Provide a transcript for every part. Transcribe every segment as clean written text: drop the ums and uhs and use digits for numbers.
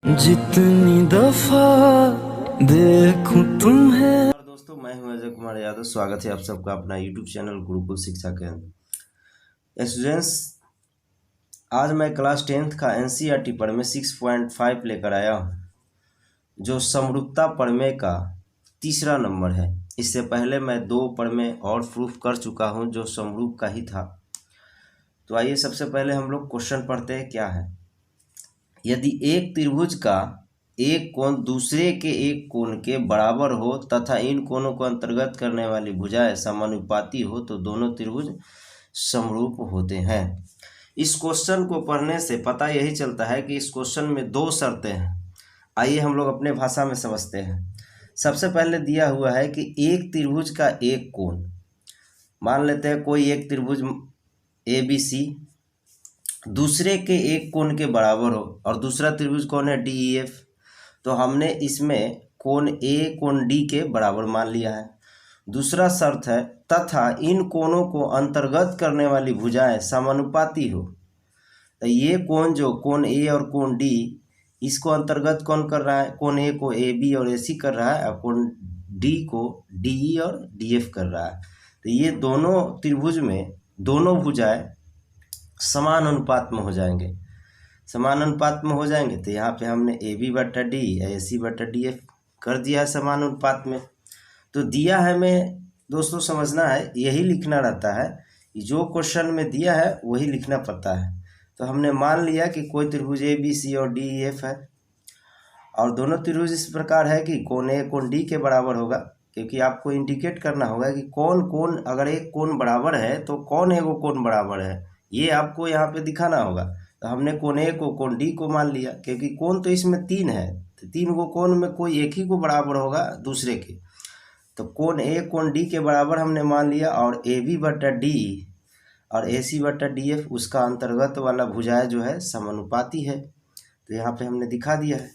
जितनी दफा देखूं तुम्हें। और दोस्तों, मैं हूं अजय कुमार यादव। स्वागत है आप सबका अपना यूट्यूब चैनल गुरुकुल शिक्षा केंद्र। स्टूडेंट्स, आज मैं क्लास 10th का एनसीईआरटी प्रमेय 6.5 लेकर आया हूं, जो समरूपता प्रमेय का तीसरा नंबर है। इससे पहले मैं 2 प्रमेय और प्रूफ कर चुका हूं जो समरूप का ही था। तो आइए सबसे पहले हम लोग क्वेश्चन पढ़ते हैं। क्या है? यदि एक त्रिभुज का एक कोण दूसरे के एक कोण के बराबर हो तथा इन कोणों को अंतर्गत करने वाली भुजाएं समानुपाती हो तो दोनों त्रिभुज समरूप होते हैं। इस क्वेश्चन को पढ़ने से पता यही चलता है कि इस क्वेश्चन में 2 शर्तें हैं। आइए हम लोग अपने भाषा में समझते हैं। सबसे पहले दिया हुआ है कि एक त्रिभुज का एक कोण, मान लेते हैं कोई एक त्रिभुज ABC दूसरे के एक कोण के बराबर हो, और दूसरा त्रिभुज कौन है? DEF। तो हमने इसमें कोण A कोण D के बराबर मान लिया है। दूसरा शर्त है तथा इन कोणों को अंतर्गत करने वाली भुजाएं समानुपाती हो। तो ये कोण जो कोण A और कोण D, इसको अंतर्गत कौन कर रहा है? कोण A को AB और AC कर रहा है, और कोण D को DE और DF कर रहा है। तो ये दोनों त्रिभुज में दोनों भुजाएं समान अनुपात में हो जाएंगे। समान अनुपात में हो जाएंगे तो यहाँ पे हमने AB/D या AC/DF कर दिया है समान अनुपात में। तो दिया है, में दोस्तों समझना है, यही लिखना रहता है कि जो क्वेश्चन में दिया है वही लिखना पड़ता है। तो हमने मान लिया कि कोई त्रिभुज ABC और DEF है, और दोनों त्रिभुज इस प्रकार है कि कोण A कोण D के बराबर होगा, क्योंकि आपको इंडिकेट करना होगा कि कौन कोण, अगर एक कोण बराबर है तो कौन एगो कोण बराबर है, ये आपको यहाँ पे दिखाना होगा। तो हमने कोण A को कोण D को मान लिया, क्योंकि कोण तो इसमें 3 है, तो 3 को कोण में कोई एक ही को बराबर होगा दूसरे के। तो कोण A कोण D के बराबर हमने मान लिया, और AB/D और AC/DF उसका अंतर्गत वाला भुजाएं जो है समानुपाती है। तो यहाँ पे हमने दिखा दिया है।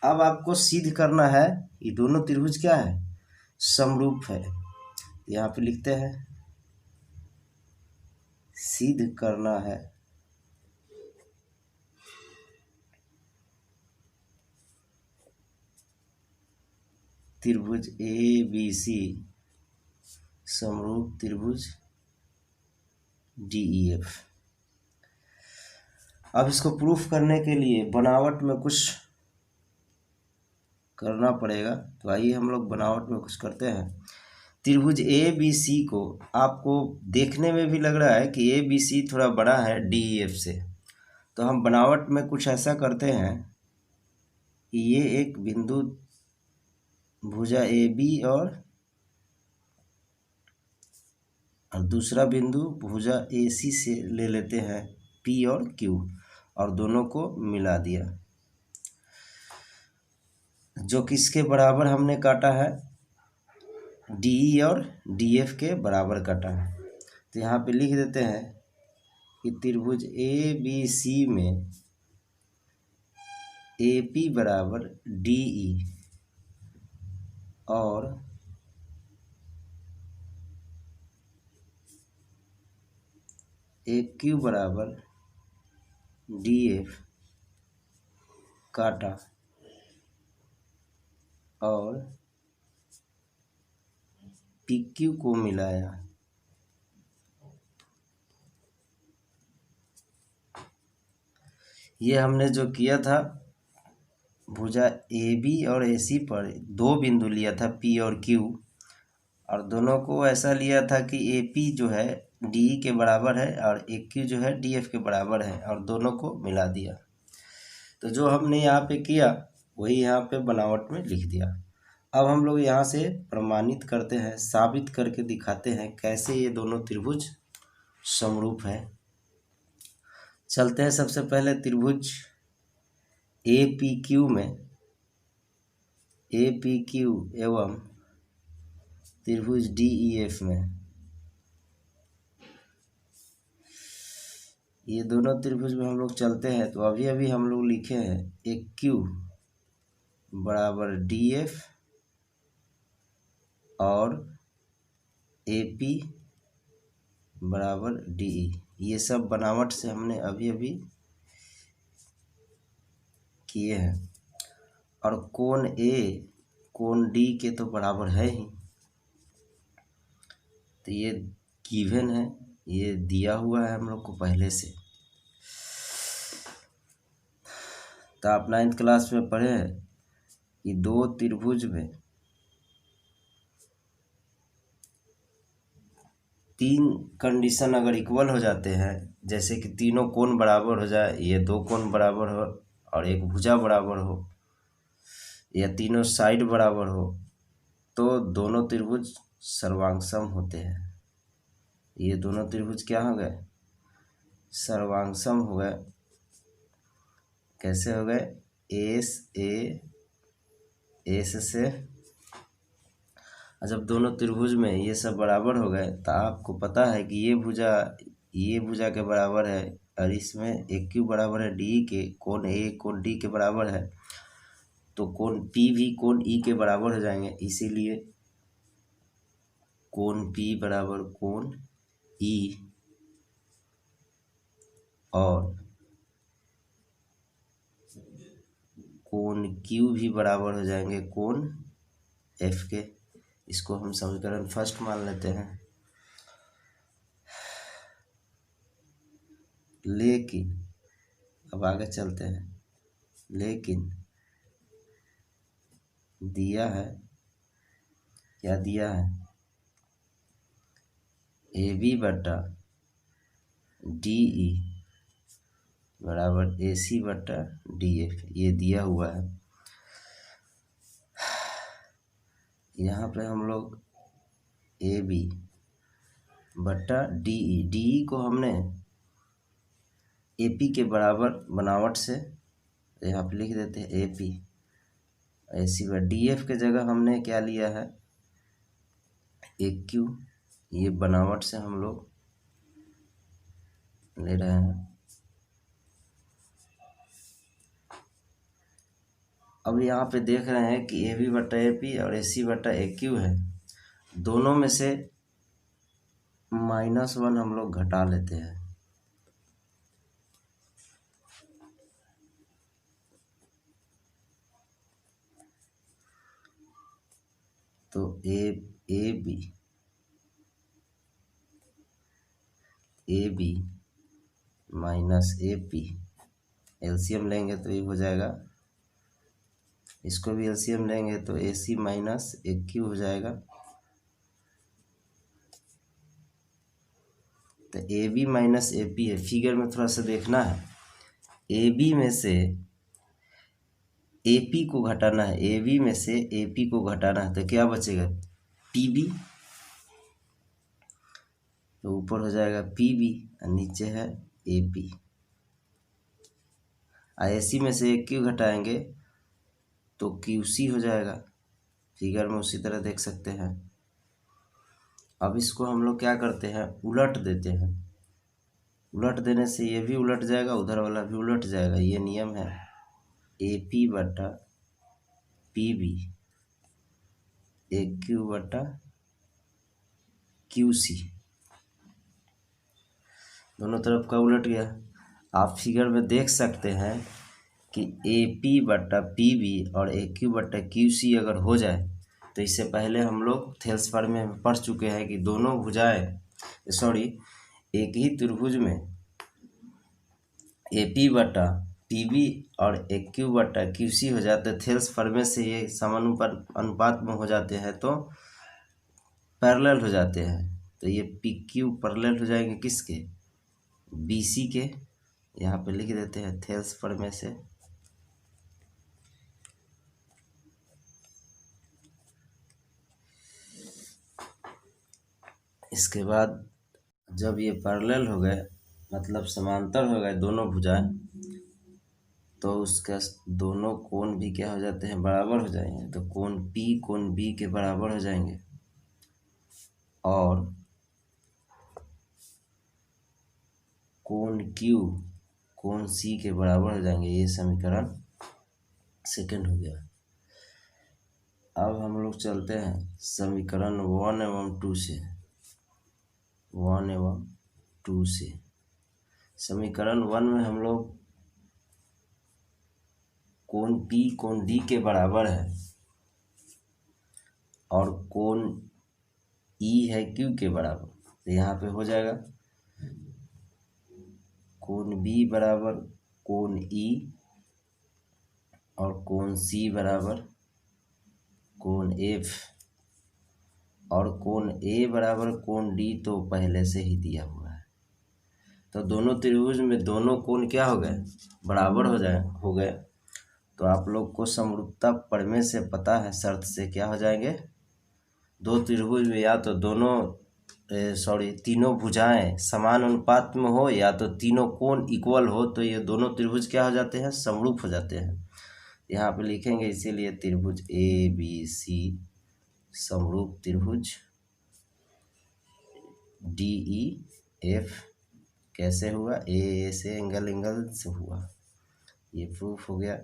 अब आपको सिद्ध करना है ये दोनों त्रिभुज क्या है? समरूप है। यहाँ पे लिखते हैं सिद्ध करना है त्रिभुज ABC समरूप त्रिभुज DEF। अब इसको प्रूफ करने के लिए बनावट में कुछ करना पड़ेगा। तो आइए हम लोग बनावट में कुछ करते हैं। त्रिभुज ABC को आपको देखने में भी लग रहा है कि ABC थोड़ा बड़ा है DEF से, तो हम बनावट में कुछ ऐसा करते हैं कि ये एक बिंदु भुजा AB और दूसरा बिंदु भुजा AC से ले लेते हैं P और Q, और दोनों को मिला दिया, जो किसके बराबर हमने काटा है? DE और DF के बराबर काटा है। तो यहाँ पे लिख देते हैं कि त्रिभुज ABC में AP बराबर DE और AQ बराबर DF काटा, और PQ को मिलाया। ये हमने जो किया था, भुजा AB और AC पर 2 बिंदु लिया था P और Q, और दोनों को ऐसा लिया था कि AP जो है DE के बराबर है और AQ जो है DF के बराबर है, और दोनों को मिला दिया। तो जो हमने यहाँ पे किया वही यहाँ पे बनावट में लिख दिया। अब हम लोग यहाँ से प्रमाणित करते हैं, साबित करके दिखाते हैं कैसे ये दोनों त्रिभुज समरूप है। चलते हैं सबसे पहले त्रिभुज APQ में, APQ एवं त्रिभुज DEF में। ये दोनों त्रिभुज में हम लोग चलते हैं, तो अभी अभी हम लोग लिखे हैं AQ बराबर DF और AP बराबर DE। ये सब बनावट से हमने अभी अभी किए हैं, और कोण ए कोण डी के तो बराबर है ही, तो ये गिवन है, ये दिया हुआ है हम लोग को पहले से। तो आप 9th क्लास में पढ़े हैं कि दो त्रिभुज में तीन कंडीशन अगर इक्वल हो जाते हैं, जैसे कि तीनों कोण बराबर हो जाए, ये दो कोण बराबर हो और एक भुजा बराबर हो, या तीनों साइड बराबर हो, तो दोनों त्रिभुज सर्वांगसम होते हैं। ये दोनों त्रिभुज क्या हो गए? सर्वांगसम हो गए। कैसे हो गए? एस से, जब दोनों त्रिभुज में ये सब बराबर हो गए तो आपको पता है कि ये भुजा के बराबर है, और इसमें एक क्यू बराबर है डी के, कोण ए कोण डी के बराबर है, तो कोण पी भी कोण ई के बराबर हो जाएंगे। इसीलिए कोण पी बराबर कोण ई, और कोण क्यू भी बराबर हो जाएंगे कोण एफ के। इसको हम समीकरण फर्स्ट मान लेते हैं। लेकिन अब आगे चलते हैं। लेकिन दिया है, क्या दिया है? ए बी बटा डी ई बराबर ए सी बटा डी एफ, ये दिया हुआ है। यहाँ पे हम लोग ए बी बटा डी ई को हमने ए पी के बराबर बनावट से यहाँ पे लिख देते हैं ए पी, ऐसी बार डी एफ के जगह हमने क्या लिया है? एक क्यू, ये बनावट से हम लोग ले रहे हैं। अब यहाँ पे देख रहे हैं कि ए बी बटा ए पी और ए सी बटा ए क्यू है, दोनों में से -1 हम लोग घटा लेते हैं, तो A B minus A P, LCM लेंगे तो ये हो जाएगा, इसको भी एलसीएम लेंगे तो ए सी माइनस ए क्यू हो जाएगा। तो A B minus A P है, फिगर में थोड़ा सा देखना है। ए बी में से ए पी को घटाना है, ए बी में से ए पी को घटाना है, तो क्या बचेगा? पी बी, तो ऊपर हो जाएगा पी बी और नीचे है ए पी। ए सी में से एक क्यू घटाएंगे तो क्यू सी हो जाएगा, फिगर में उसी तरह देख सकते हैं। अब इसको हम लोग क्या करते हैं? उलट देते हैं। उलट देने से ये भी उलट जाएगा, उधर वाला भी उलट जाएगा, ये नियम है। ए पी बटा पी बी ए क्यू बटा क्यू सी, दोनों तरफ का उलट गया। आप फिगर में देख सकते हैं कि ए पी बटा पी बी और ए क्यू बटा क्यू सी अगर हो जाए, तो इससे पहले हम लोग थेल्स फॉर्म में पढ़ चुके हैं कि दोनों भुजाएं एक ही त्रिभुज में ए पी बटा पी बी और ए क्यू बटा क्यू सी हो जाते हैं, थेल्स फॉर्म से ये समानुपात में हो जाते हैं, तो पैरेलल हो जाते हैं। तो ये पी क्यू पैरेलल हो जाएंगे किसके? बी सी के। यहाँ पे लिख देते हैं थेल्स फॉर्म से। इसके बाद जब ये पैरेलल हो गए, मतलब समांतर हो गए दोनों भुजाएं, तो उसका दोनों कोण भी क्या हो जाते हैं? बराबर हो जाएंगे। तो कोण P कोण B के बराबर हो जाएंगे, और कोण Q कोण C के बराबर हो जाएंगे। ये समीकरण सेकंड हो गया। अब हम लोग चलते हैं समीकरण 1 एवं 2 से। 1 एवं 2 से समीकरण 1 में हम लोग कोण पी कोण डी के बराबर है और कोण ई है क्यू के बराबर, तो यहाँ पे हो जाएगा कोण बी बराबर कोण ई और कोण सी बराबर कोण एफ और कोण ए बराबर कोण डी तो पहले से ही दिया हुआ है। तो दोनों त्रिभुज में दोनों कोण क्या हो गए, बराबर हो गए। तो आप लोग को समरूपता प्रमेय से पता है, शर्त से क्या हो जाएंगे, दो त्रिभुज में या तो तीनों भुजाएं समान अनुपात में हो या तो तीनों कोण इक्वल हो, तो ये दोनों त्रिभुज क्या हो जाते हैं, समरूप हो जाते हैं। यहाँ पे लिखेंगे इसीलिए त्रिभुज ए बी सी समरूप त्रिभुज डी ई एफ कैसे हुआ, ए से एंगल से हुआ, ये प्रूफ हो गया।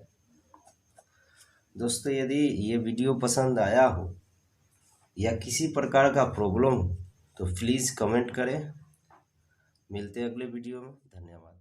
दोस्तों यदि ये वीडियो पसंद आया हो या किसी प्रकार का प्रॉब्लम हो तो प्लीज़ कमेंट करें। मिलते हैं अगले वीडियो में, धन्यवाद।